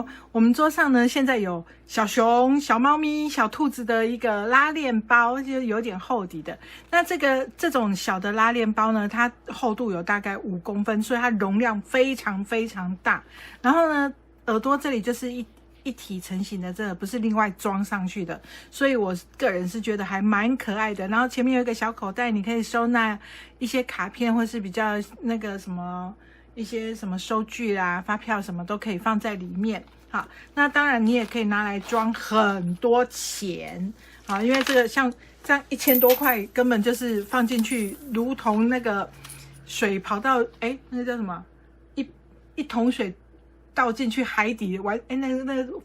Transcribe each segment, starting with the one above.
好，我們桌上呢現在有小熊、小貓咪、小兔子的一個拉鏈包，就有點厚底的。那這種小的拉鏈包呢，它厚度有大概5公分，所以它容量非常非常大。然後呢，耳朵這裡就是一體成型的，這個不是另外裝上去的，所以我個人是覺得還蠻可愛的。然後前面有一個小口袋，你可以收納一些卡片，或是比較那個什麼一些什么收據啦、發票什麼都可以放在裡面。好，那當然你也可以拿來裝很多錢。好，因為這個像這樣1000多塊，根本就是放進去，如同那個水跑到那個叫什麼一桶水倒進去海底玩，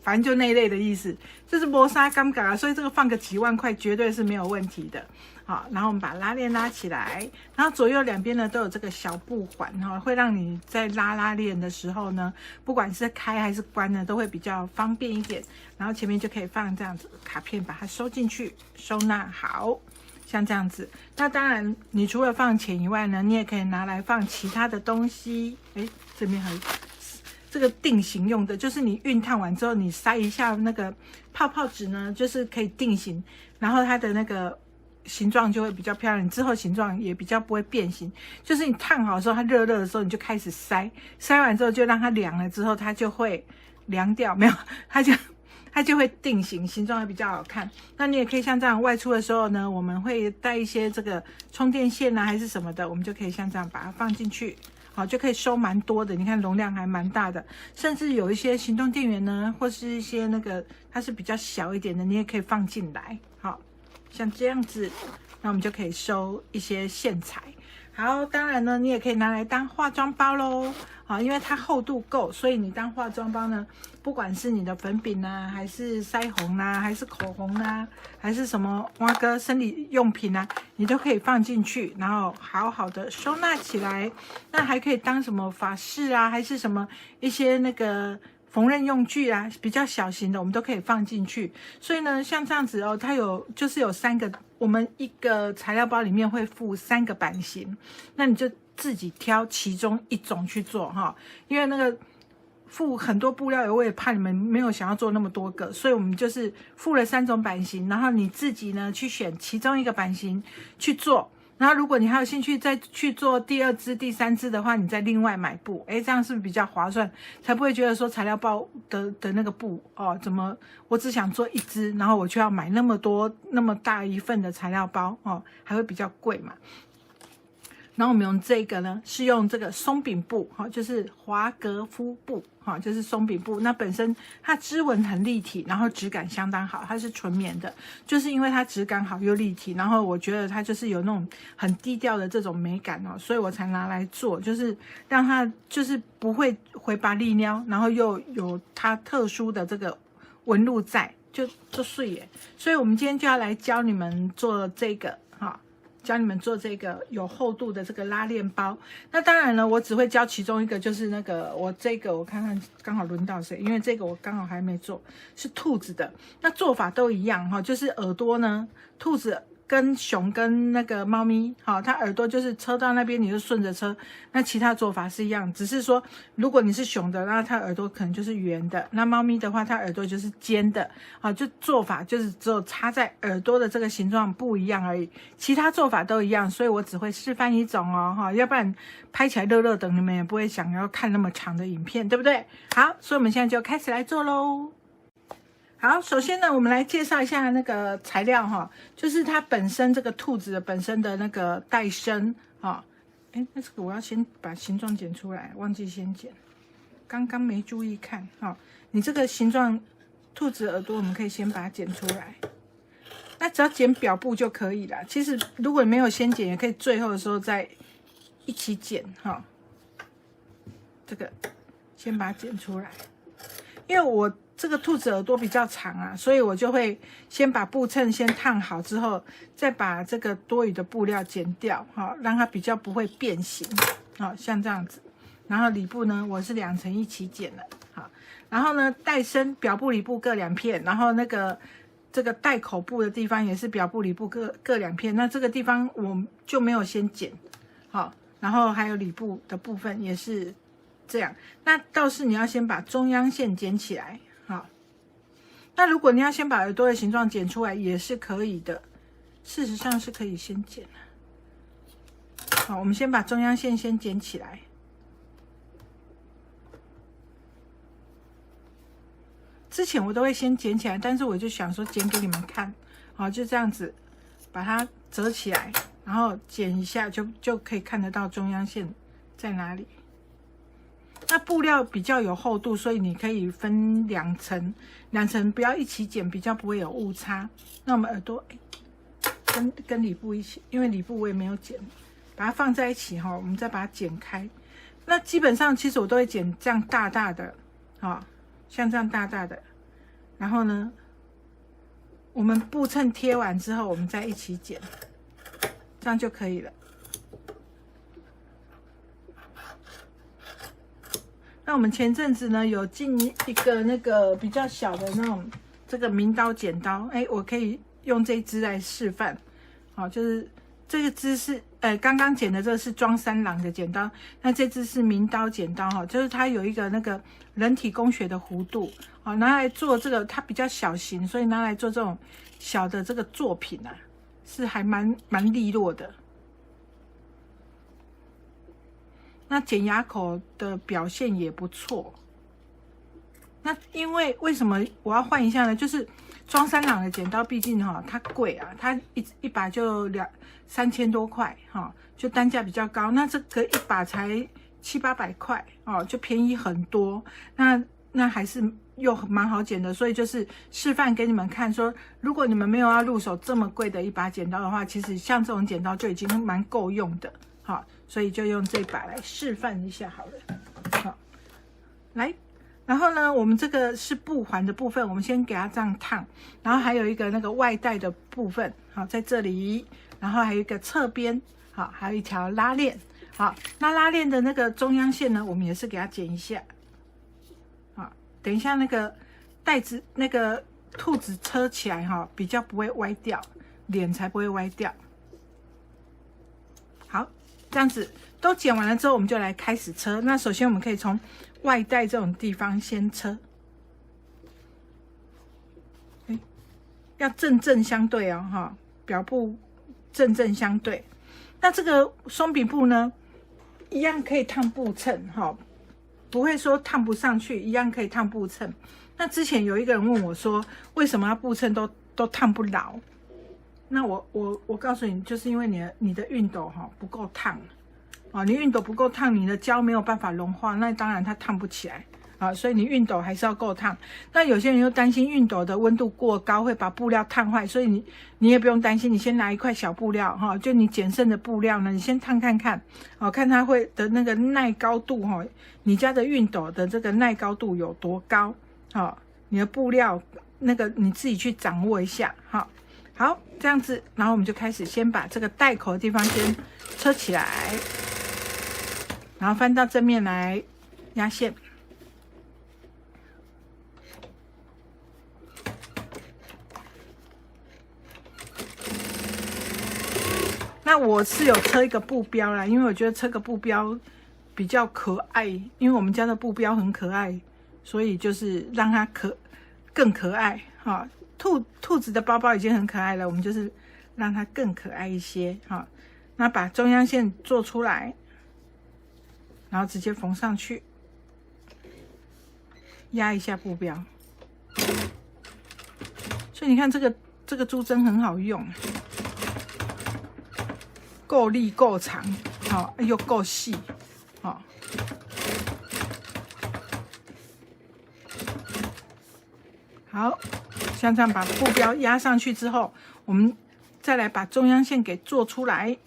反正就那一類的意思，就是沒啥尷尬啊，所以這個放個幾萬塊絕對是沒有問題的。好，然後我們把拉鏈拉起來，然後左右兩邊呢都有這個小布環哈，會讓你在拉鏈的時候呢，不管是開還是關呢，都會比較方便一點。然後前面就可以放這樣子卡片，把它收進去，收納好，像這樣子。那當然，你除了放錢以外呢，你也可以拿來放其他的東西。這邊還有這個定型用的，就是你熨燙完之後，你塞一下那個泡泡紙呢，就是可以定型，然後它的那個形狀就會比較漂亮，之後形狀也比較不會變形。就是你燙好的時候，它熱的時候你就開始塞完之後就讓它涼了之後，它就會涼掉，沒有，它就會定型，形狀會比較好看。那你也可以像這樣外出的时候呢，我們會帶一些這個充電線啊，還是什麼的，我們就可以像這樣把它放進去。好，就可以收蠻多的，你看容量還蠻大的，甚至有一些行動電源呢，或是一些那個它是比較小一點的，你也可以放進來。好，像這樣子，那我們就可以收一些線材。好，當然呢，你也可以拿來當化妝包咯。好，因為它厚度夠，所以你當化妝包呢，不管是你的粉餅啊，還是腮紅啊，還是口紅啊，還是什麼挖個生理用品啊，你都可以放進去，然後好好的收納起來。那還可以當什麼髮飾啊，還是什麼一些那個縫紉用具啊，比較小型的，我們都可以放進去。所以呢，像這樣子哦，它有3個，我們一個材料包裡面會附3個版型，那你就自己挑其中一種去做哈，因為那個附很多布料，我也怕你們沒有想要做那麼多個，所以我們就是附了3種版型，然後你自己呢去選其中一個版型去做。然後如果你還有興趣再去做第2支、第3支的話，你再另外買布，這樣是不是比較划算？才不會覺得說材料包的那個布哦，怎麼我只想做1支，然後我就要買那麼多那麼大一份的材料包哦，還會比較貴嘛。然後我們用這個呢，是用這個鬆餅布，就是華格夫布，就是鬆餅布。那本身它織紋很立體，然後質感相當好，它是純棉的，就是因為它質感好又立體，然後我覺得它就是有那種很低調的這種美感哦，所以我才拿來做，就是讓它就是不會回拔利尿，然後又有它特殊的這個紋路在，就碎耶。所以我們今天就要來教你們做這個教你們做這個有厚度的這個拉鏈包。那當然了，我只會教其中一個，就是那個我看看剛好輪到誰，因為這個我剛好還沒做，是兔子的。那做法都一樣哈，就是耳朵呢，兔子跟熊跟那個貓咪，它耳朵就是車到那邊你就順着車，那其他做法是一樣，只是說如果你是熊的，那它耳朵可能就是圓的，那貓咪的話它耳朵就是尖的，就做法就是只有插在耳朵的這個形狀不一樣而已，其他做法都一樣，所以我只會示範一種哦，要不然拍起來熱熱的，你們也不會想要看那麼長的影片，對不對？好，所以我們現在就開始來做嘍。好，首先呢，我們來介紹一下那個材料哈，就是它本身這個兔子的本身的那個帶身哈。那這個我要先把形狀剪出來，忘記先剪，剛剛沒注意看哈。你這個形狀兔子耳朵，我們可以先把它剪出來，那只要剪表布就可以了。其實如果沒有先剪，也可以最後的時候再一起剪哈。這個先把它剪出來，因為我這個兔子耳朵比較長啊，所以我就會先把布襯先燙好之後，再把這個多餘的布料剪掉，讓它比較不會變形，像這樣子。然後裡布呢，我是2層一起剪了，好。然後呢，帶身表布裡布各2片，然後這個帶口布的地方也是表布裡布各2片。那這個地方我就沒有先剪，好。然後還有裡布的部分也是這樣。那倒是你要先把中央線剪起來，好。那如果你要先把耳朵的形狀剪出來，也是可以的。事實上是可以先剪的。好，我們先把中央線先剪起來。之前我都会先剪起來，但是我就想說剪給你們看，好，就這樣子把它折起來，然後剪一下就可以看得到中央線在哪裡。那布料比較有厚度，所以你可以分2層，不要一起剪，比較不會有誤差。那我們耳朵跟裡部一起，因為裡部我也沒有剪，把它放在一起哈，我們再把它剪開。那基本上其實我都會剪這樣大大的，啊，像這樣大大的。然後呢，我們布襯貼完之後，我們再一起剪，這樣就可以了。那我們前陣子呢，有進一個那個比較小的那種這個名刀剪刀，我可以用這一支來示範。好，就是這個支是剛剛剪的這個是裝三郎的剪刀，那這支是名刀剪刀哈，就是它有一個那個人體工學的弧度，好，拿來做這個它比較小型，所以拿來做這種小的這個作品啊，是還蠻利落的。那剪牙口的表現也不錯。那因為什麼我要換一下呢？就是裝三郎的剪刀，畢竟它貴啊，它一把就3000多塊哈，就單價比較高。那這個一把才700-800塊哦，就便宜很多。那還是又蠻好剪的，所以就是示範給你們看說，如果你們沒有要入手這麼貴的一把剪刀的話，其實像這種剪刀就已經蠻夠用的。好，所以就用這把來示範一下好了。好，來，然後呢，我們這個是布環的部分，我們先給它這樣燙，然後還有一個那個外帶的部分，好，在這裡，然後還有一個側邊，好，還有一條拉鏈，好，那拉鏈的那個中央線呢，我們也是給它剪一下，好，等一下那個帶子那個兔子車起來哈，比較不會歪掉，臉才不會歪掉。好，這樣子都剪完了之後，我們就來開始車。那首先我們可以從外帶這種地方先車，要正相對哦，哈，表布正相對。那這個鬆餅布呢，一樣可以燙布襯，哈，不會說燙不上去，一樣可以燙布襯。那之前有一個人問我說，為什麼要布襯都燙不牢？那我告訴你，就是因為你的熨斗不夠燙啊，你熨斗不夠燙，你的膠沒有辦法融化，那當然它燙不起來啊，所以你熨斗還是要夠燙。那有些人又擔心熨斗的溫度過高會把布料燙壞，所以你也不用擔心，你先拿一塊小布料哈，就你撿剩的布料呢，你先燙看看，哦，看它會的那個耐高度哈，你家的熨斗的這個耐高度有多高？好，你的布料那個你自己去掌握一下，好。好，這樣子，然後我們就開始先把這個帶口的地方先車起來，然後翻到正面來壓線。那我是有車一個布標啦，因為我覺得車個布標比較可愛，因為我們家的布標很可愛，所以就是讓它更可愛哈。兔子的包包已經很可愛了，我們就是讓它更可愛一些，好，那把中央線做出來，然後直接縫上去，壓一下布標。所以你看這個珠針很好用，夠力夠長，好，又夠細，好。好，像這樣把布標壓上去之後，我們再來把中央線給做出來。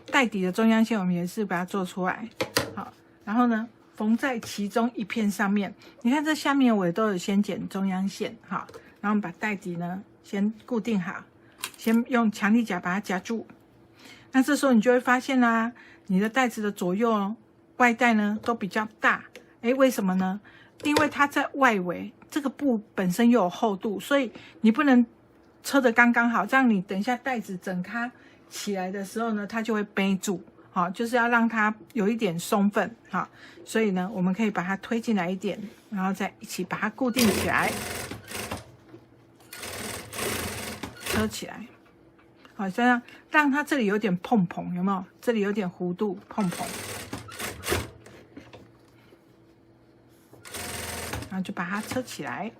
帶底的中央線我們也是把它做出来。好，然後呢，縫在其中一片上面。你看這下面我也都有先剪中央線，好，然后我們把帶底呢先固定好，先用强力夾把它夾住。那這時候你就會發現啦，你的帶子的左右外帶呢都比較大。為什麼呢？因為它在外圍。這個布本身又有厚度，所以你不能車得剛剛好，這樣你等一下帶子整開起來的時候呢，它就會背住好，就是要讓它有一點鬆分，好，所以呢，我們可以把它推進來一點，然後再一起把它固定起來，車起來，好，這樣讓它這裡有點碰碰，有沒有？這裡有點弧度碰碰，然後就把它車起來。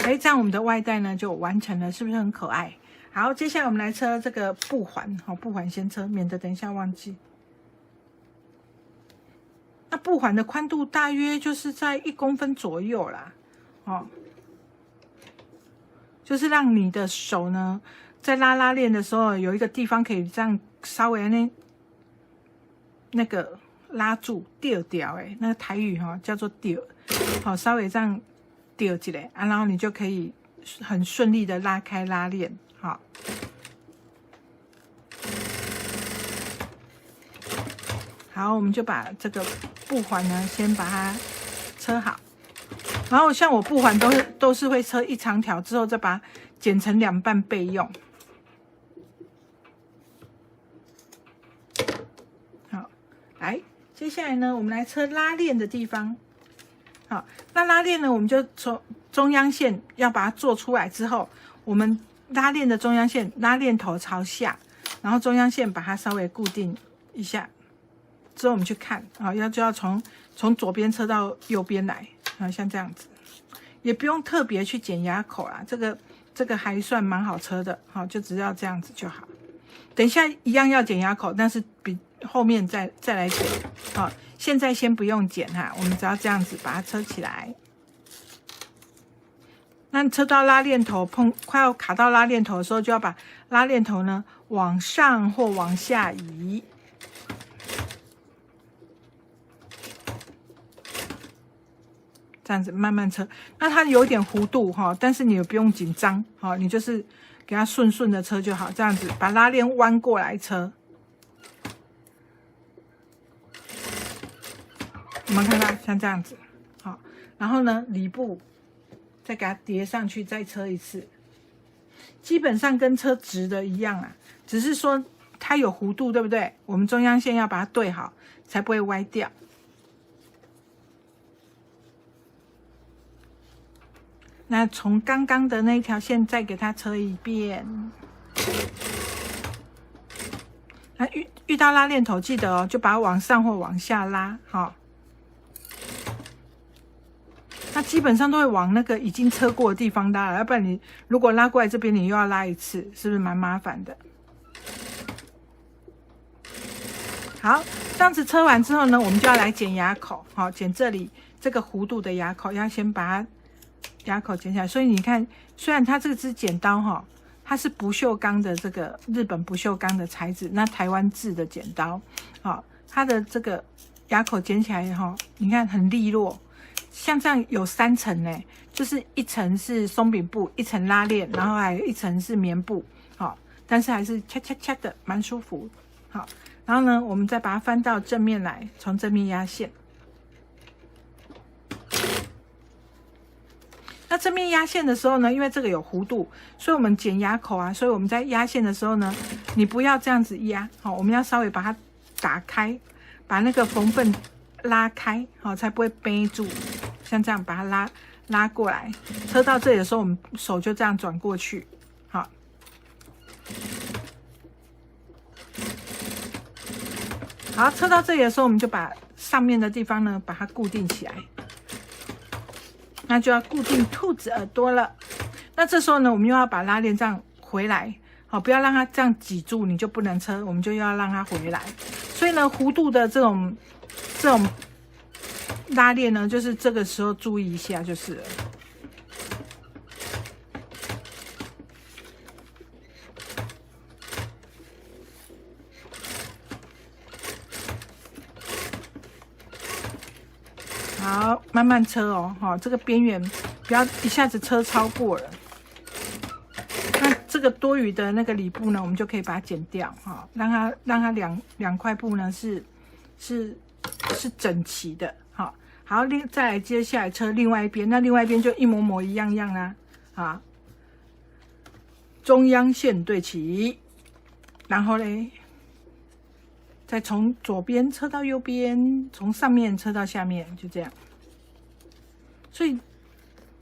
哎，這樣我們的外帶呢就完成了，是不是很可愛？好，接下來我們來車這個布環，好，布環先車，免得等一下忘記。那布環的寬度大約就是在1公分左右啦，哦，就是讓你的手呢在拉鏈的時候有一個地方可以這樣稍微那個拉住吊掉，哎，那個台語哈叫做吊，好，稍微這樣吊起來啊，然後你就可以很順利的拉開拉鏈。好，好，我們就把這個布環呢，先把它車好。然後像我布環都是會車一長條，之後再把它剪成2半備用。好，來，接下來呢，我們來車拉鏈的地方。好，那拉鏈呢，我們就從中央線要把它做出來之後，我們拉鏈的中央線，拉鏈頭朝下，然後中央線把它稍微固定一下，之後我們去看啊，就要從左邊車到右邊來啊，像這樣子，也不用特別去剪牙口啦，這個還算蠻好車的，好，就只要這樣子就好。等一下一樣要剪牙口，但是比後面再來剪，好，現在先不用剪哈，我們只要這樣子把它車起來。那車到拉鏈頭快要卡到拉鏈頭的時候，就要把拉鏈頭呢往上或往下移，這樣子慢慢車。那它有點弧度哈，但是你也不用緊張，好，你就是給它順順的車就好。這樣子把拉鏈彎過來車，我們看到像這樣子，好，然後呢裡部再給它疊上去，再車一次，基本上跟車直的一樣啊，只是說它有弧度，對不對？我們中央線要把它對好，才不會歪掉。那從剛剛的那一條線再給它車一遍。那遇到拉鏈頭，記得哦，就把它往上或往下拉，好。那基本上都會往那個已經車過的地方拉了，要不然你如果拉過來這邊，你又要拉一次，是不是蠻麻煩的？好，這樣子車完之後呢，我們就要來剪牙口，好，剪這裡這個弧度的牙口，要先把它牙口剪下來。所以你看，雖然它這支剪刀哈，它是不鏽鋼的這個日本不鏽鋼的材質，那台灣製的剪刀，好，它的這個牙口剪起來哈，你看很利落。像這樣有3層呢，就是一層是鬆餅布，一層拉鏈，然後還有一層是棉布，好，但是還是恰恰恰的，蠻舒服。好，然後呢，我們再把它翻到正面來，從正面壓線。那正面壓線的時候呢，因為這個有弧度，所以我們剪牙口啊，所以我們在壓線的時候呢，你不要這樣子壓，好，我們要稍微把它打開，把那個縫份拉開，好，才不會背住。像這樣把它拉過來，車到這裡的時候，我們手就這樣轉過去，好。好，車到這裡的時候，我們就把上面的地方呢，把它固定起來。那就要固定兔子耳朵了。那這時候呢，我們又要把拉鏈這樣回來，好，不要讓它這樣擠住，你就不能車，我們就要讓它回來。所以呢，弧度的這種拉鏈呢，就是這個時候注意一下就是了。好，慢慢車哦，哈，這個邊緣不要一下子車超過了。那這個多餘的那個裡布呢，我們就可以把它剪掉，哈，讓它兩塊布呢是整齊的，好。好，再來接下來車另外一邊，那另外一邊就一模一樣啦，啊，中央線對齊，然後嘞，再從左邊車到右邊，從上面車到下面，就這樣。所以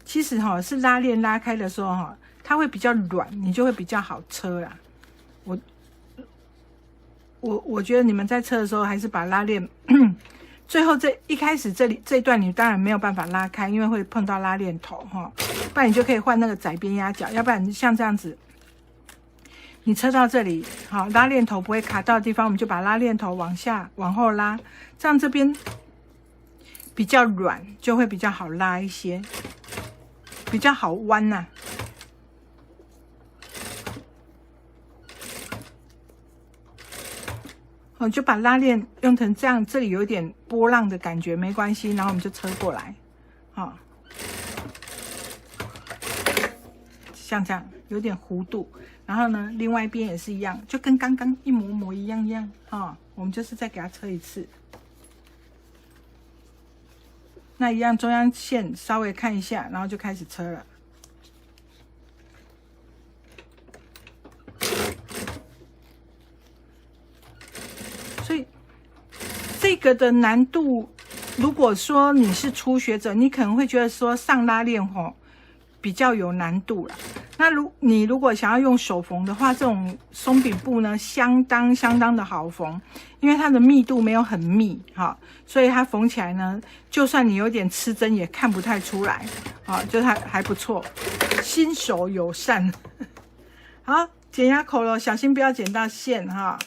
其實哈是拉鏈拉開的時候哈，它會比較軟，你就會比較好車啦。我覺得你們在車的時候，還是把拉鏈最後一開始這一段你當然沒有辦法拉開，因為會碰到拉鏈頭哈，不然你就可以換那個窄邊壓腳，要不然像這樣子，你車到這裡好，拉鏈頭不會卡到的地方，我們就把拉鏈頭往下往後拉，這樣這邊比較軟，就會比較好拉一些，比較好彎吶。就把拉鏈用成這樣，這裡有點波浪的感覺，沒關係，然後我們就車過來，像這樣有點弧度，然後呢，另外一邊也是一樣，就跟剛剛一模一樣我們就是再給它車一次，那一樣中央線稍微看一下，然後就開始車了。所以這個的難度，如果說你是初學者，你可能会覺得說上拉鏈比較有難度啦。那你如果想要用手縫的話，這種鬆餅布呢，相當的好縫，因為它的密度沒有很密所以它縫起來呢，就算你有點吃針也看不太出來就還不錯，新手友善。好，剪牙口了，小心不要剪到線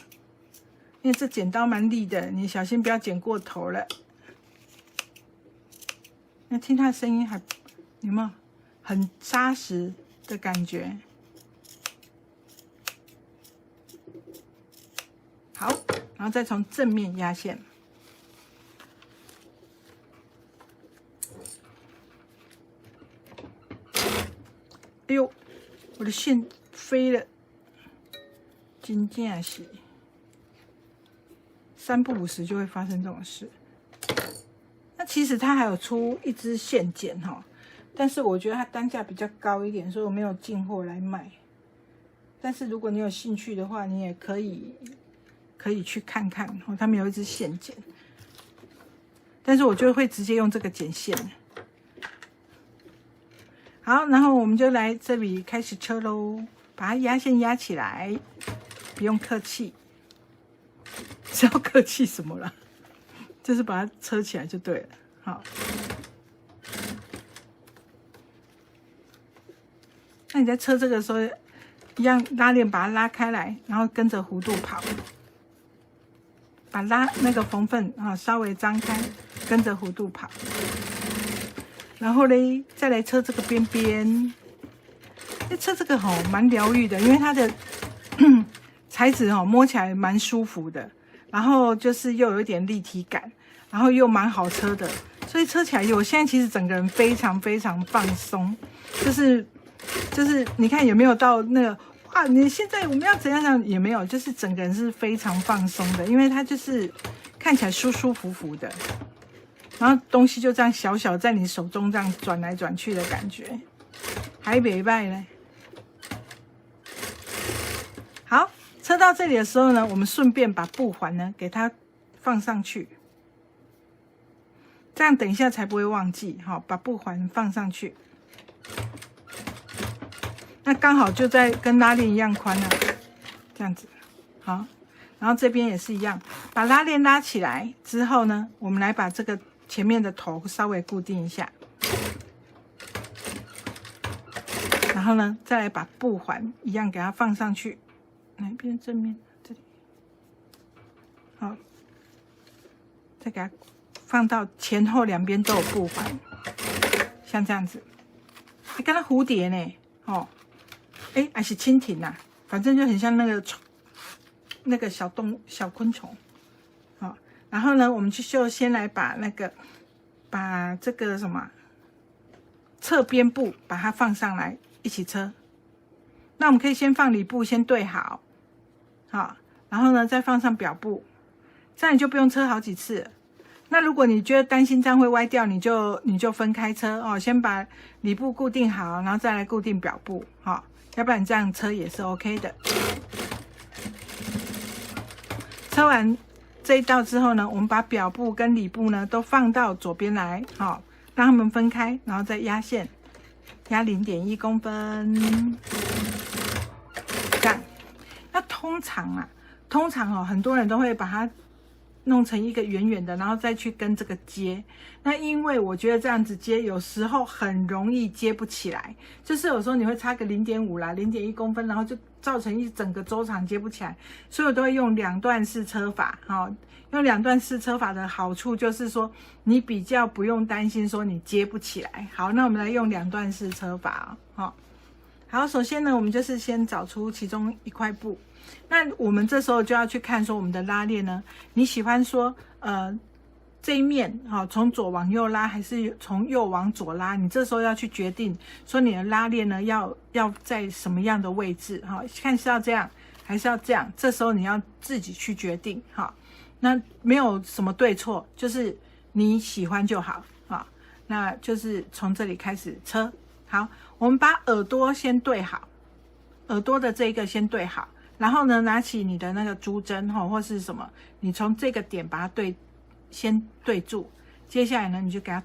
因為這剪刀蠻利的，你小心不要剪過頭了。那聽它的聲音有沒有很扎實的感覺？好，然後再從正面壓線。哎呦，我的線飛了，真正是。3不5時就會發生這種事。那其實它還有出一支線剪但是我覺得它單價比較高一點，所以我沒有進貨來賣。但是如果你有興趣的話，你也可以去看看他們有一支線剪，但是我就會直接用這個剪線。好，然後我們就來這裡開始車嘍，把它壓線壓起來，不用客氣。是要客氣什麼啦？就是把它車起來就對了。好，那你在車這個時候，一樣拉鏈把它拉開來，然後跟着弧度跑，把那個縫縫稍微張開，跟着弧度跑，然後嘞再來車這個邊邊。車這個蠻療癒的，因為它的材質摸起來蠻舒服的。然後就是又有一點立體感，然後又蠻好車的，所以車起来我現在其實整個人非常放鬆，就是你看有沒有到那個哇？你現在我們要怎樣也沒有，就是整個人是非常放鬆的，因為它就是看起來舒服的，然後東西就這樣小小在你手中這樣轉來轉去的感覺，還不錯嘞。好。車到這裡的時候呢，我們順便把布環呢給它放上去，這樣等一下才不會忘記把布環放上去，那剛好就在跟拉鏈一樣寬了，這樣子好，然後這邊也是一樣，把拉鏈拉起來之後呢，我們來把這個前面的頭稍微固定一下，然後呢，再來把布環一樣給它放上去。哪一邊正面？這裡。好，再給它放到前後兩邊都有布環，像這樣子。你看它蝴蝶呢，還是蜻蜓吶，反正就很像那個小昆蟲。好，然後呢，我們就先来把这個什麼側邊布把它放上來一起車。那我們可以先放裡布，先對好，然後呢再放上表布，這樣你就不用車好幾次了。那如果你覺得擔心這樣會歪掉，你就分開車先把裡布固定好，然後再來固定表布，要不然你這樣車也是 OK 的。車完這一道之後呢，我們把表布跟裡布呢都放到左邊來，好，讓它們分開，然後再壓線，壓0.1公分，這樣。那通常哦，很多人都會把它弄成一個圓圓的，然後再去跟這個接。那因為我覺得這樣子接，有時候很容易接不起來，就是有時候你會差個0.5啦、0.1公分，然後就造成一整個周長接不起來。所以我都會用2段式車法，用2段式車法的好處就是說，你比較不用擔心說你接不起來。好，那我們來用2段式車法好，首先呢，我們就是先找出其中一塊布。那我們這時候就要去看說我們的拉鏈呢，你喜歡說這一面從左往右拉，還是從右往左拉？你這時候要去決定說你的拉鏈呢要在什麼樣的位置看是要這樣還是要這樣，這時候你要自己去決定那沒有什麼對錯，就是你喜歡就好那就是從這裡開始車。好，我們把耳朵先對好，耳朵的這個先對好，然後呢，拿起你的那個珠針或是什麼，你從這個點把它先對住，接下來呢，你就給它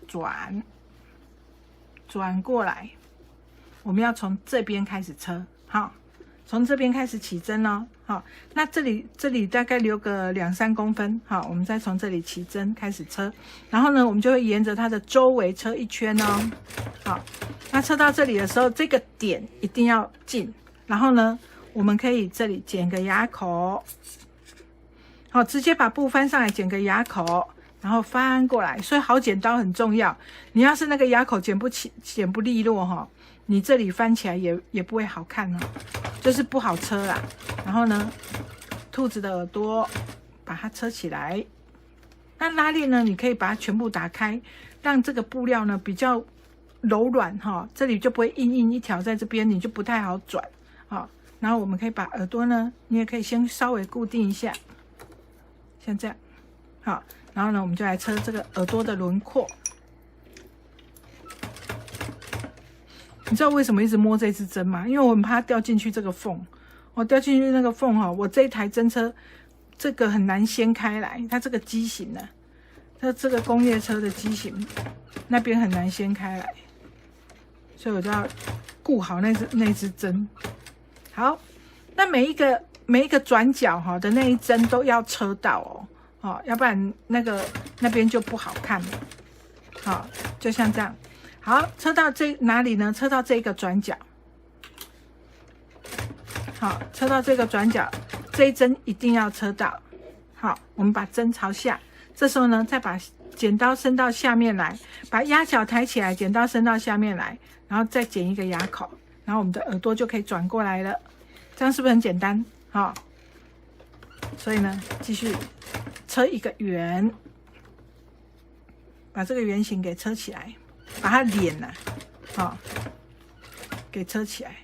轉過來。我們要從這邊開始車，好，從這邊開始起針哦，好，那這裡大概留個2-3公分，好，我們再從這裡起針開始車，然後呢，我們就會沿着它的周圍車一圈哦，好，那車到這裡的時候，這個點一定要進，然後呢，我們可以這裡剪個牙口，好，直接把布翻上來，剪個牙口，然後翻過來，所以好剪刀很重要。你要是那個牙口剪不利落你這裡翻起来也不會好看就是不好車啦。然後呢，兔子的耳朵把它車起來。那拉鏈呢，你可以把它全部打開，讓這個布料呢比較柔軟這裡就不會硬一條在這邊，你就不太好轉然後我們可以把耳朵呢，你也可以先稍微固定一下，像這樣，好，然後呢，我們就來車這個耳朵的輪廓。你知道為什麼一直摸這支針嗎？因為我很怕它掉進去這個縫，掉進去那個縫我這一台針車這個很難掀開來，它這個機型呢，它這個工業車的機型那邊很難掀開來，所以我就要顧好那支針。好，那每一個轉角的那一針都要車到要不然那邊就不好看了。就像這樣。好，車到哪裡呢？車到這個轉角。好，車到這個轉角，這一針一定要車到。好，我們把針朝下，這時候呢，再把剪刀伸到下面來，把壓角抬起來，剪刀伸到下面來，然後再剪一個牙口，然後我們的耳朵就可以轉過來了。這樣是不是很簡單？所以呢，繼續車一個圓，把這個圓形給車起來，把它臉給車起來。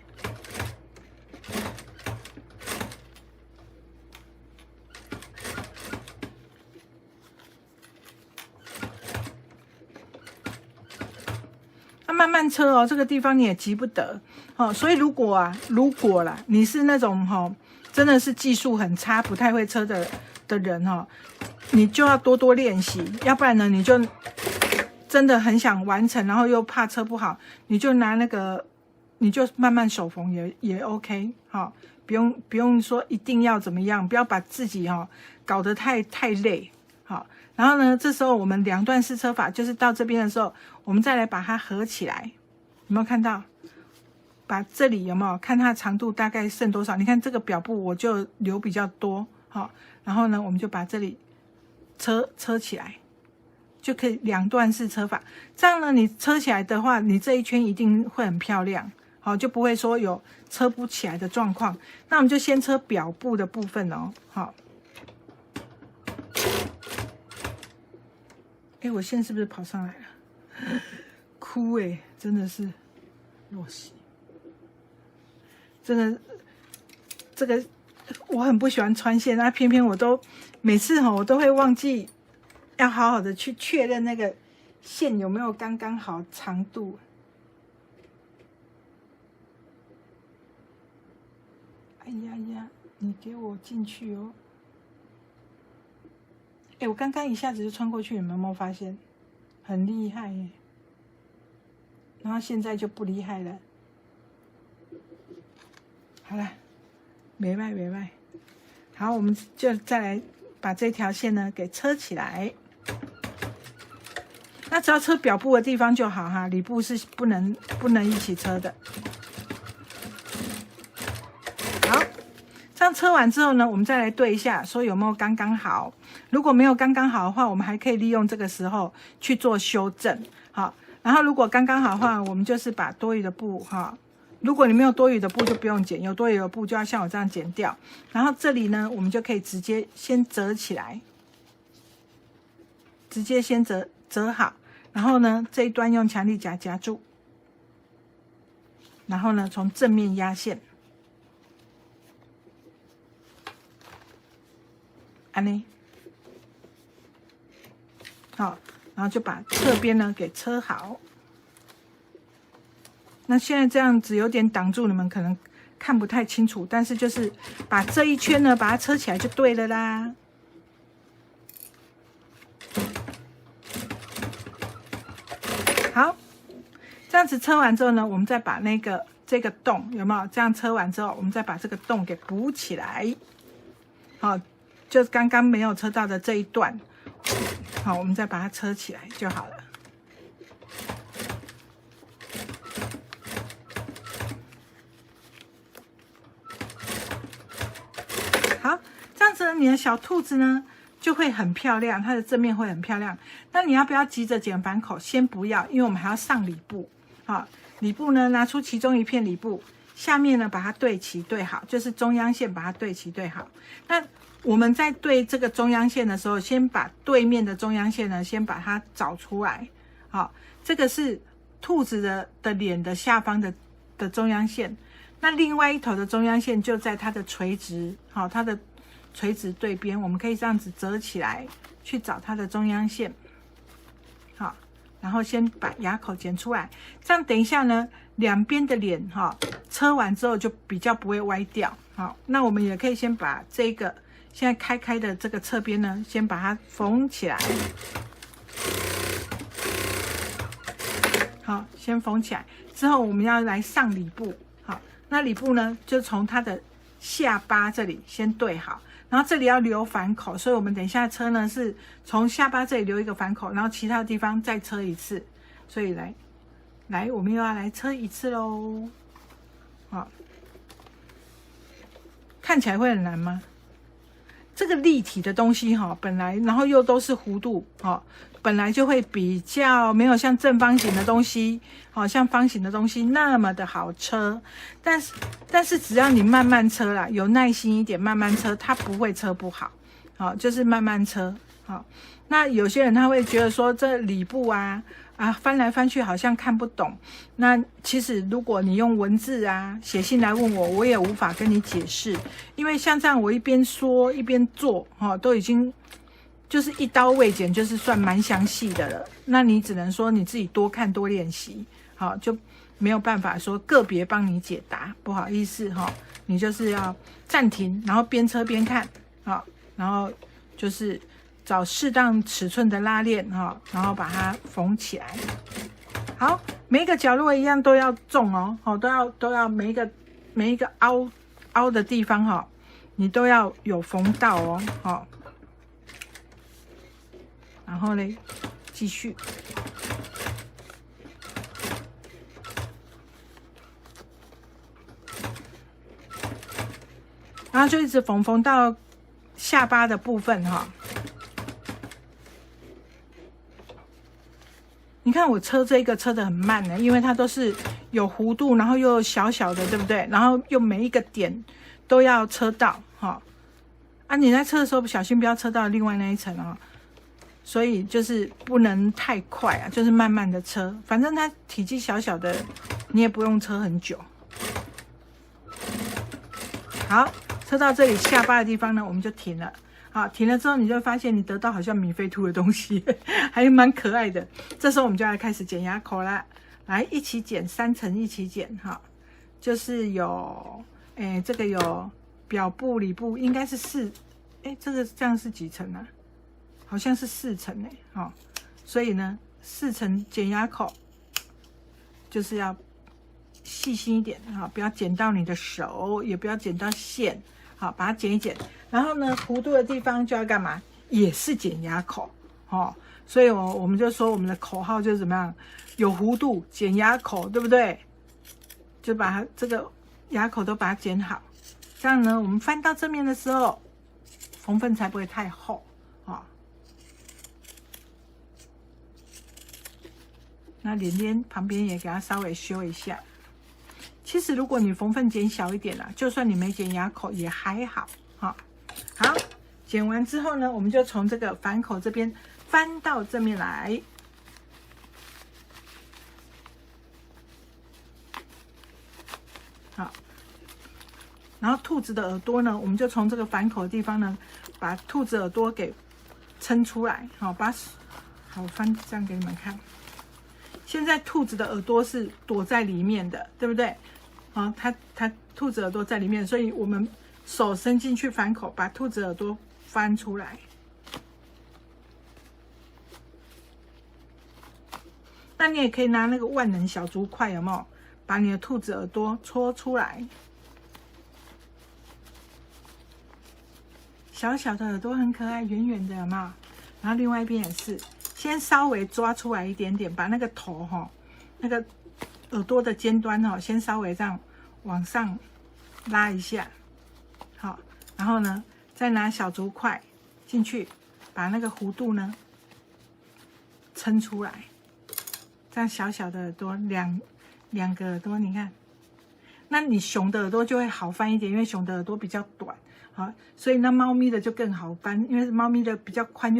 慢慢車這個地方你也急不得所以如果啦，你是那種真的是技術很差、不太會車的人你就要多多練習，要不然呢，你就真的很想完成，然後又怕車不好，你就拿你就慢慢手縫也 OK 不用說一定要怎麼樣，不要把自己搞得太累然後呢，這時候我們2段式車法，就是到這邊的時候，我們再來把它合起來，有沒有看到？把這裡有沒有看它的長度大概剩多少？你看這個表布我就留比較多，然後呢，我們就把這裡車起來，就可以2段式車法。這樣呢，你車起來的話，你這一圈一定會很漂亮，就不會說有車不起來的狀況。那我們就先車表布的部分我線是不是跑上來了？哭真的是落西。真的，這個我很不喜歡穿線，那偏偏我都每次我都會忘記要好好的去確認那個線有沒有剛剛好長度。哎呀呀，你給我進去哦！哎，我剛剛一下子就穿過去，你們有沒有發現？很厲害耶。然後現在就不厲害了。好了，沒賣沒賣。好，我們就再來把這條線呢給車起來。那只要車表布的地方就好哈，裡布是不能一起車的。好，這樣車完之後呢，我們再來對一下，說有沒有剛剛好。如果沒有剛剛好的話，我們還可以利用這個時候去做修正。好，然後如果剛剛好的話，我們就是把多餘的布哈，如果你沒有多余的布就不用剪，有多餘的布就要像我這樣剪掉。然後這裡呢，我們就可以直接先折起來，直接先折好。然後呢，這一端用強力夾夾住，然後呢，從正面壓線，安妮，好，然後就把側邊呢給車好。那現在這樣子有點擋住，你們可能看不太清楚，但是就是把這一圈呢把它車起來就對了啦。好，這樣子車完之後呢，我們再把這個洞有沒有？這樣車完之後，我們再把這個洞給補起來。好，就剛剛沒有車到的這一段，好，我們再把它車起來就好了。好，這樣子呢，你的小兔子呢就會很漂亮，它的正面会很漂亮。那你要不要急着剪反口？先不要，因為我們還要上裡布。好，裡布呢，拿出其中一片裡布，下面呢把它对齐对好，就是中央線把它对齊對好。那我們在对這個中央線的時候，先把對面的中央線呢，先把它找出來。好，這個是兔子的臉的下方的中央線。那另外一頭的中央線就在它的垂直，好，它的垂直對邊，我們可以這樣子折起來，去找它的中央線。好，然後先把牙口剪出來，這樣等一下呢，兩邊的臉哈，車完之後就比較不會歪掉。好，那我們也可以先把這個現在開的這個側邊呢，先把它縫起來。好，先縫起來之後，我們要來上裡布。好，那裡布呢，就從它的下巴這裡先對好。然後這裡要留反口，所以我們等一下車呢是從下巴這裡留一個反口，然後其他的地方再車一次。所以來，我們又要來車一次嘍。好，看起來會很難嗎？這個立體的東西哈，本來然後又都是弧度哈，本來就會比較沒有像正方形的東西，好像方形的東西那麼的好車。但是只要你慢慢車啦，有耐心一點，慢慢車，它不會車不好。好，就是慢慢車。好，那有些人他會覺得說這裡布啊翻來翻去好像看不懂。那其實如果你用文字啊寫信來問我，我也無法跟你解釋，因為像這樣我一邊說一邊做，都已經就是一刀未剪，就是算蠻詳細的了。那你只能說你自己多看多練習，好，就沒有辦法說個別幫你解答，不好意思哈，你就是要暫停，然後邊車邊看，好，然後就是找適當尺寸的拉鏈哈，然後把它縫起來。好，每一個角落一樣都要重哦，都要每一個凹的地方哈，你都要有縫到哦，好。然後呢，繼續。然後就一直縫到下巴的部分哈。你看我车這個車得很慢呢，因為它都是有弧度，然後又小小的，對不對？然後又每一個點都要車到哈。你在車的時候小心不要車到另外那一層啊。所以就是不能太快啊，就是慢慢的車，反正它體積小小的，你也不用車很久。好，車到這裡下巴的地方呢，我們就停了。好，停了之後，你就會發現你得到好像米菲兔的東西，還蠻可愛的。這時候我們就要開始剪牙口啦，來一起剪3層一起剪哈，就是有，這個有表布裡布，應該是4，這個這樣是幾層啊？好像是4層哎，哦，所以呢4層剪牙口就是要細心一點啊，不要剪到你的手，也不要剪到線，好，把它剪一剪。然後呢，弧度的地方就要幹嘛？也是剪牙口，哦，所以我們就說我們的口號就是怎麼樣？有弧度剪牙口，對不對？就把它這個牙口都把它剪好，這樣呢，我們翻到正面的時候，縫份才不會太厚啊。那連邊旁邊也給它稍微修一下。其實如果你縫份剪小一點啦，就算你沒剪牙口也還好哈。好，剪完之後呢，我們就從這個反口這邊翻到正面來。好，然後兔子的耳朵呢，我们就從這個反口的地方呢，把兔子耳朵給撐出來。好，好翻這樣給你們看。現在兔子的耳朵是躲在裡面的，對不對？好，它兔子耳朵在裡面，所以我們手伸進去反口，把兔子耳朵翻出來。那你也可以拿那個萬能小竹塊，有沒有？把你的兔子耳朵戳出來。小小的耳朵很可愛，圓圓的，有沒有？然後另外一邊也是。先稍微抓出來一點點，把那個頭哈，那個耳朵的尖端哈，先稍微這樣往上拉一下，好，然後呢，再拿小竹塊進去，把那個弧度呢撐出來，這樣小小的耳朵兩個耳朵，你看，那你熊的耳朵就會好翻一點，因為熊的耳朵比較短。好，所以那貓咪的就更好翻，因為貓咪的比較寬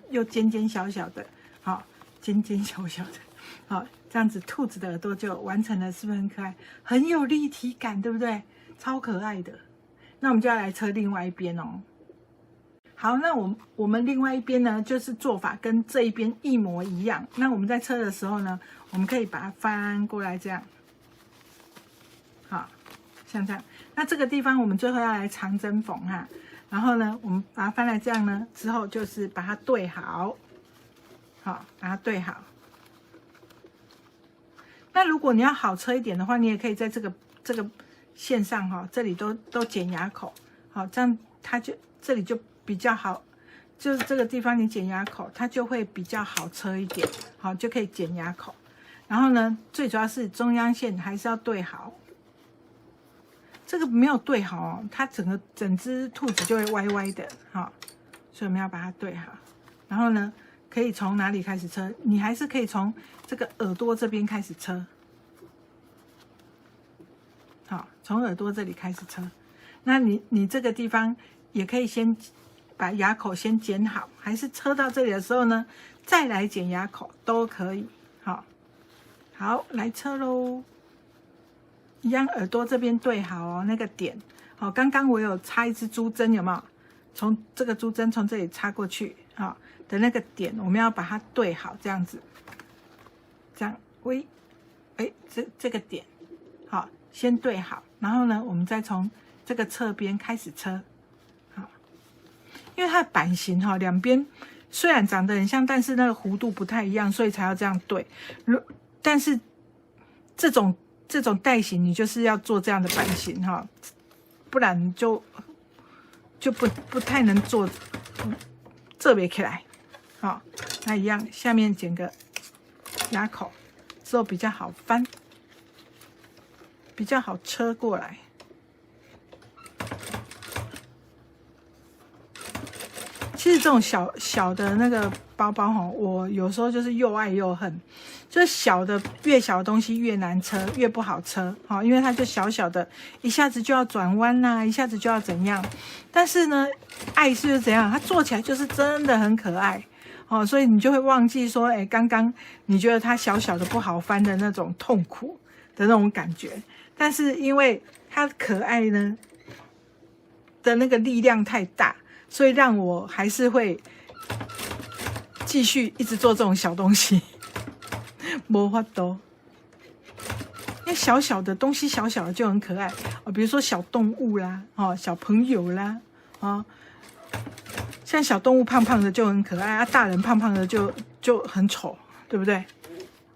又尖尖小小的，好，尖尖小小的，好，這樣子兔子的耳朵就完成了，是不是很可愛？很有立體感，對不對？超可愛的。那我們就要來車另外一邊哦。好，那我們另外一邊呢，就是做法跟這一邊一模一樣。那我們在車的時候呢，我們可以把它翻過來這樣，好，像這樣。那這個地方我們最後要來長針縫哈，然後呢，我們把它翻來這樣呢，之後就是把它對好，好，把它對好。那如果你要好車一點的話，你也可以在這個線上哈，這裡都剪牙口，好，這樣它就這裡就比較好，就是這個地方你剪牙口，它就會比較好車一點，好，就可以剪牙口。然後呢，最主要是中央線還是要對好。這個沒有對好哦，它整隻兔子就會歪歪的，好，所以我們要把它對好。然後呢，可以從哪裡開始車？你還是可以從這個耳朵這邊開始車，好，從耳朵這裡開始車。那你這個地方也可以先把牙口先剪好，還是車到這裡的時候呢，再來剪牙口都可以。好，好，來車嘍。一樣耳朵這邊對好哦，那個點，好，剛剛我有插一支珠針，有沒有？從這個珠針從這裡插過去，好的那個點，我們要把它對好，這樣子，這樣，喂，哎，這個點，好，先對好，然後呢，我們再從這個側邊開始車，好，因為它的版型哈，兩邊雖然長得很像，但是那個弧度不太一樣，所以才要這樣對。但是這種帶型，你就是要做這樣的版型哈，不然就不太能做，這邊起來，好，那一樣下面剪個牙口，之後比較好翻，比較好車過來。其實這種小的那個包包哈，我有時候就是又愛又恨。就是越小的東西越難車，越不好車，好，因為它就小小的，一下子就要轉彎啦，一下子就要怎樣。但是呢，愛是怎樣？它做起來就是真的很可愛，哦，所以你就會忘記說，哎，剛剛你覺得它小小的不好翻的那種痛苦的那種感覺。但是因為它可愛呢的那個力量太大，所以讓我還是會繼續一直做這種小東西。沒法度，因為小小的東西小小的就很可愛哦，比如說小動物啦，哦，小朋友啦，哦，像小動物胖胖的就很可愛啊，大人胖胖的就很醜，對不對？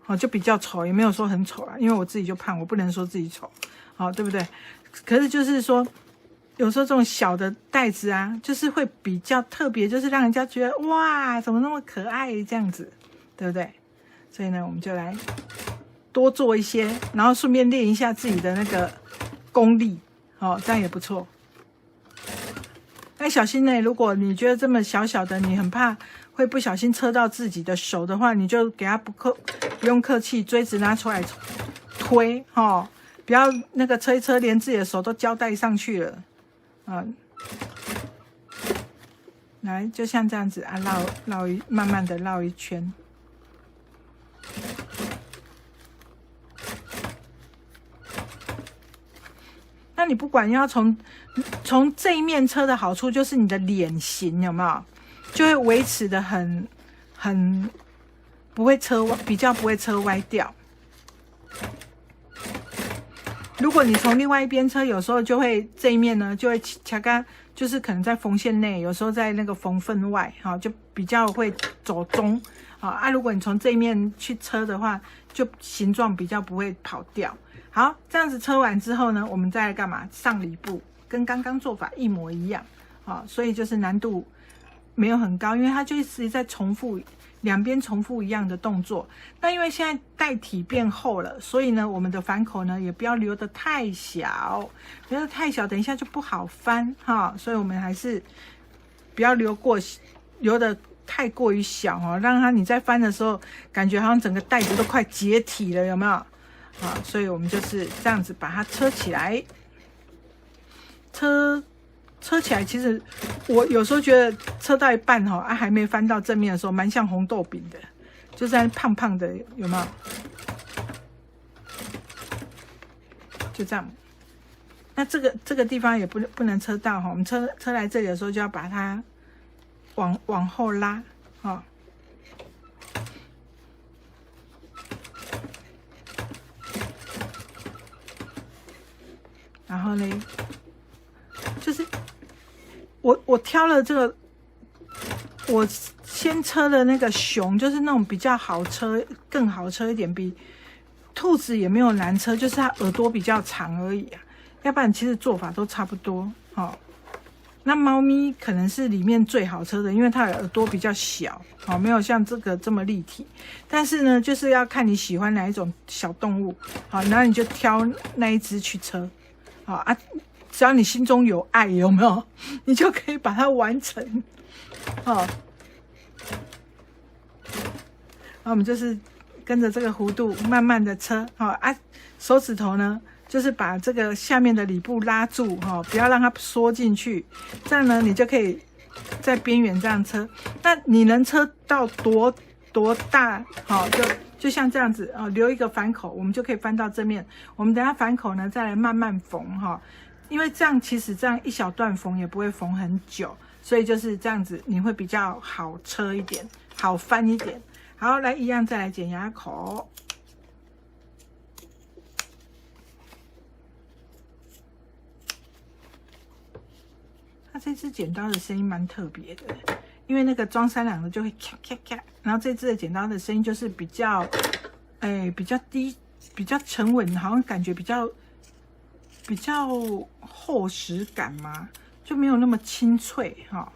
哦，就比較醜，也沒有說很醜啊，因為我自己就胖，我不能說自己醜，好，對不對？可是就是說，有時候這種小的袋子啊，就是會比較特別，就是讓人家覺得哇，怎麼那麼可愛這樣子，對不對？所以呢，我們就來多做一些，然後順便練一下自己的那個功力，哦，這樣也不錯。哎，小心呢，如果你覺得這麼小小的，你很怕會不小心車到自己的手的話，你就給他不用客氣，錐子拿出來推，哦，不要那個車一車，連自己的手都交代上去了，來，就像這樣子啊，慢慢的繞一圈。那你不管要從這一面車的好處，就是你的臉型有沒有，就會維持的很不會車歪，比較不會車歪掉。如果你從另外一邊車，有時候就會這一面呢就會卡嘎，就是可能在縫線內，有時候在那個縫分外，哈，就比較會走中啊。如果你從這一面去車的話，就形狀比較不會跑掉。好，這樣子車完之後呢，我們再來幹嘛？上裡布，跟剛剛做法一模一樣啊，所以就是難度沒有很高，因為它就一直在重複兩邊重複一樣的動作。那因為現在袋體變厚了，所以呢，我們的反口呢也不要留得太小，留得太小，等一下就不好翻哈。所以我們還是不要留得太過於小哦，讓它你在翻的時候，感覺好像整個袋子都快解體了，有沒有？啊，所以我們就是這樣子把它車起來，車起來。其實我有時候覺得車到一半哈，還沒翻到正面的時候，蠻像紅豆餅的，就是胖胖的，有沒有？就這樣。那這個地方也不能車到哈，我們車來這裡的時候就要把它往後拉哈。然後呢，就是我挑了这个，我先車了那個熊，就是那種比較好車，更好車一點，比兔子也沒有難車，就是它耳朵比較長而已啊。要不然其實做法都差不多。哦，那貓咪可能是裡面最好車的，因為它的耳朵比較小，哦，沒有像這個這麼立體。但是呢，就是要看你喜歡哪一種小動物，好，然後你就挑那一隻去車。好啊，只要你心中有愛，有沒有？你就可以把它完成。哦，那我們就是跟着這個弧度慢慢的車。好啊，手指頭呢，就是把這個下面的裡布拉住，哈，不要讓它縮進去。這樣呢，你就可以在邊緣這樣車。那你能車到多大？好，就像這樣子啊，留一個反口，我們就可以翻到正面。我們等下反口呢，再來慢慢縫哈，因為這樣其實這樣一小段縫也不會縫很久，所以就是這樣子，你會比較好車一點，好翻一點。好，來一樣再來剪牙口。它這支剪刀的聲音蠻特別的。因為那個裝3兩的就會咔咔咔，然後這支的剪刀的聲音就是比較，比較低，比較沉穩，好像感覺比較厚實感嘛，就沒有那麼清脆哈。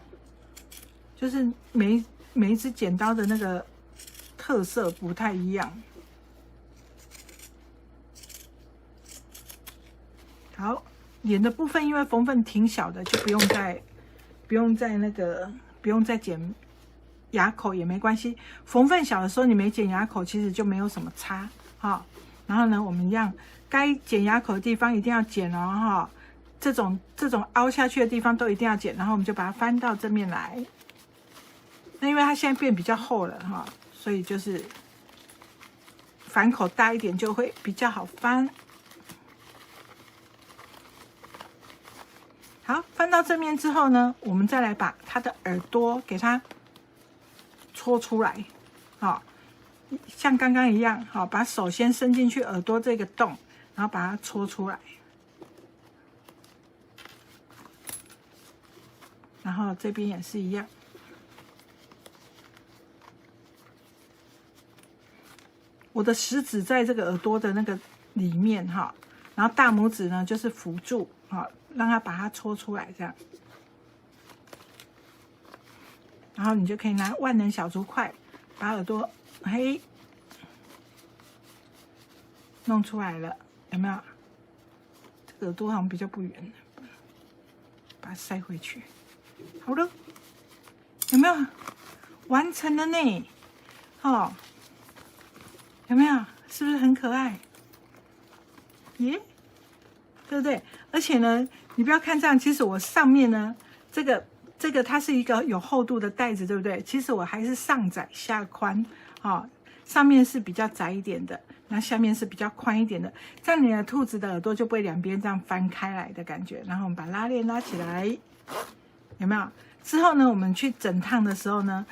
就是每一支剪刀的那個特色不太一樣。好，臉的部分因為縫份挺小的，就不用再剪牙口也沒關係，縫份小的時候你沒剪牙口，其實就沒有什麼差哈。然後呢，我們一樣該剪牙口的地方一定要剪哦哈，這種凹下去的地方都一定要剪。然後我們就把它翻到正面來。那因為它現在變比較厚了哈，所以就是反口大一點就會比較好翻。好，翻到正面之後呢，我們再來把它的耳朵給它戳出來，好，像剛剛一樣，好，把手先伸進去耳朵這個洞，然後把它戳出來，然後這邊也是一樣，我的食指在這個耳朵的那個裡面哈，然後大拇指呢就是輔助哈，讓它把它搓出來這樣，然後你就可以拿萬能小竹塊把耳朵嘿弄出來了，有沒有？這個耳朵好像比較不圓，把它塞回去。好了，有沒有？完成了呢，哦，有沒有？是不是很可愛？耶，對不對？而且呢，你不要看這樣，其實我上面呢，這個它是一個有厚度的帶子，對不對？其實我還是上窄下寬，哦，上面是比較窄一點的，那下面是比較寬一點的，這樣你的兔子的耳朵就不會兩邊這樣翻開來的感覺。然後我們把拉鏈拉起來，有沒有？之後呢，我們去整燙的時候呢，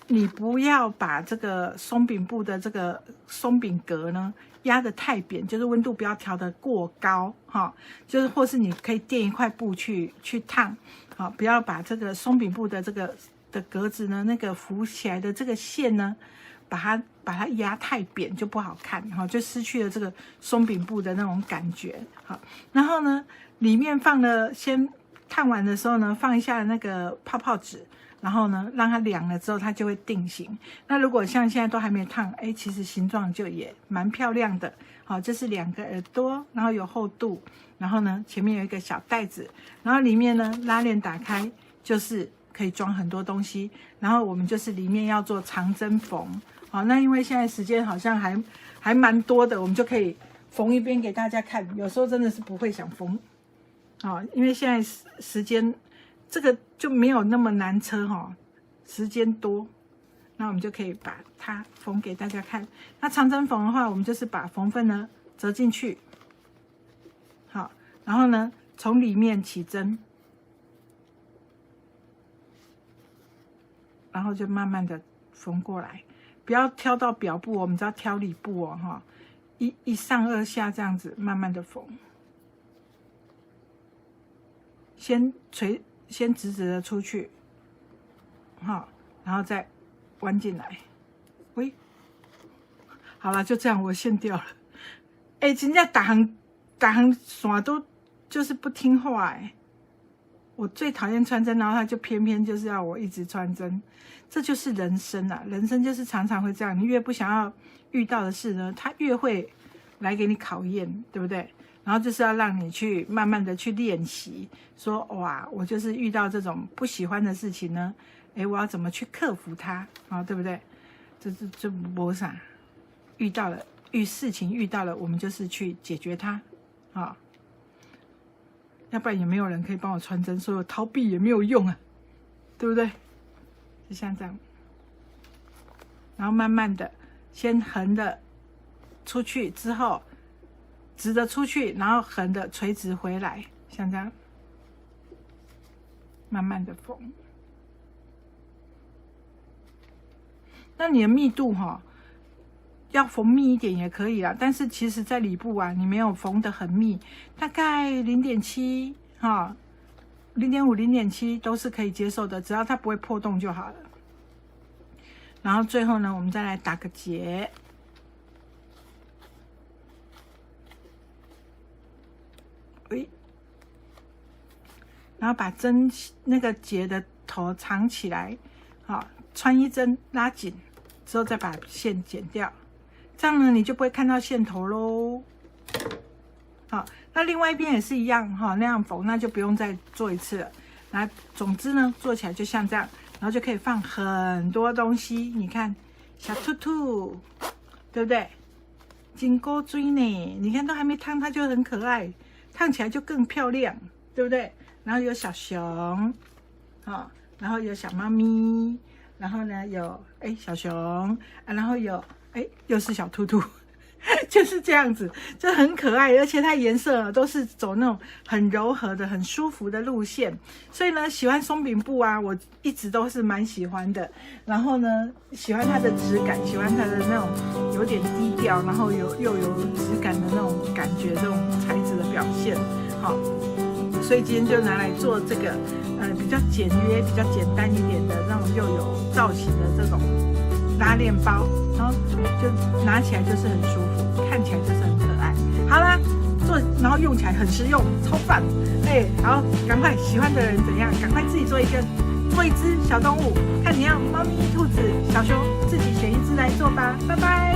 你不要把這個鬆餅布的這個鬆餅格呢壓得太扁，就是溫度不要調得過高哈，就是或是你可以墊一塊布去燙，好，不要把這個鬆餅布的這個的格子呢，那個浮起來的這個線呢，把它壓太扁就不好看哈，就失去了這個鬆餅布的那種感覺。好，然後呢，裡面放了先。燙完的時候呢，放一下那個泡泡紙，然後呢，讓它涼了之後，它就會定型。那如果像現在都還沒燙，哎，其實形狀就也蠻漂亮的。好，這是2個耳朵，然後有厚度，然後呢，前面有一個小袋子，然後裡面呢，拉鏈打開就是可以裝很多東西。然後我們就是裡面要做長針縫。好，那因為現在時間好像還蠻多的，我們就可以縫一邊給大家看。有時候真的是不會想縫。哦，因為現在時間這個就沒有那麼難車哈，時間多，那我們就可以把它縫給大家看。那長針縫的話，我們就是把縫份呢折進去，好，然後呢從裡面起針，然後就慢慢的縫過來，不要挑到表布，我們只要挑裡布哦哈，一上二下這樣子慢慢的縫。先直直的出去，好，然後再彎進來，喂，好了，就這樣，我線掉了。哎，人家打行線都就是不聽話哎，我最討厭穿針，然後他就偏偏就是要我一直穿針，這就是人生啊，人生就是常常會這樣，你越不想要遇到的事呢，他越會來給你考驗，對不對？然後就是要讓你去慢慢的去練習，說哇，我就是遇到這種不喜歡的事情呢，哎，我要怎麼去克服它啊？對不對？這沒啥，事情遇到了，我們就是去解決它啊，要不然也沒有人可以幫我穿針，所以我逃避也沒有用啊，對不對？就像這樣，然後慢慢的先橫的出去之後。直的出去，然後橫的垂直回來，像這樣，慢慢的縫。那你的密度哈，要縫密一點也可以啦。但是其實，在裡布啊，你沒有縫得很密，大概0.7哈，0.5、0.7都是可以接受的，只要它不會破洞就好了。然後最後呢，我們再來打個結。然後把針那個結的頭藏起來，好，穿一針拉緊之後再把線剪掉，這樣呢你就不會看到線頭嘍。好，那另外一邊也是一樣哈，那樣縫那就不用再做一次了。那總之呢，做起來就像這樣，然後就可以放很多東西。你看小兔兔，對不對？金鈎錐呢，你看都還沒燙，它就很可愛，燙起來就更漂亮，對不對？然後有小熊，好，然後有小貓咪，然後呢有小熊啊，然後有又是小兔兔，就是這樣子，就很可愛，而且它顏色都是走那種很柔和的、很舒服的路線，所以呢，喜歡鬆餅布啊，我一直都是蠻喜歡的。然後呢，喜歡它的質感，喜歡它的那種有點低調，然後又有質感的那種感覺，這種材質的表現，好。所以今天就拿來做這個，比較簡約、比較簡單一點的那種又有造型的這種拉鏈包，就拿起來就是很舒服，看起來就是很可愛。好啦，然後用起來很實用，超讚！好，趕快喜歡的人怎樣？趕快自己做一隻小動物，看你要貓咪、兔子、小熊，自己選一隻來做吧。拜拜。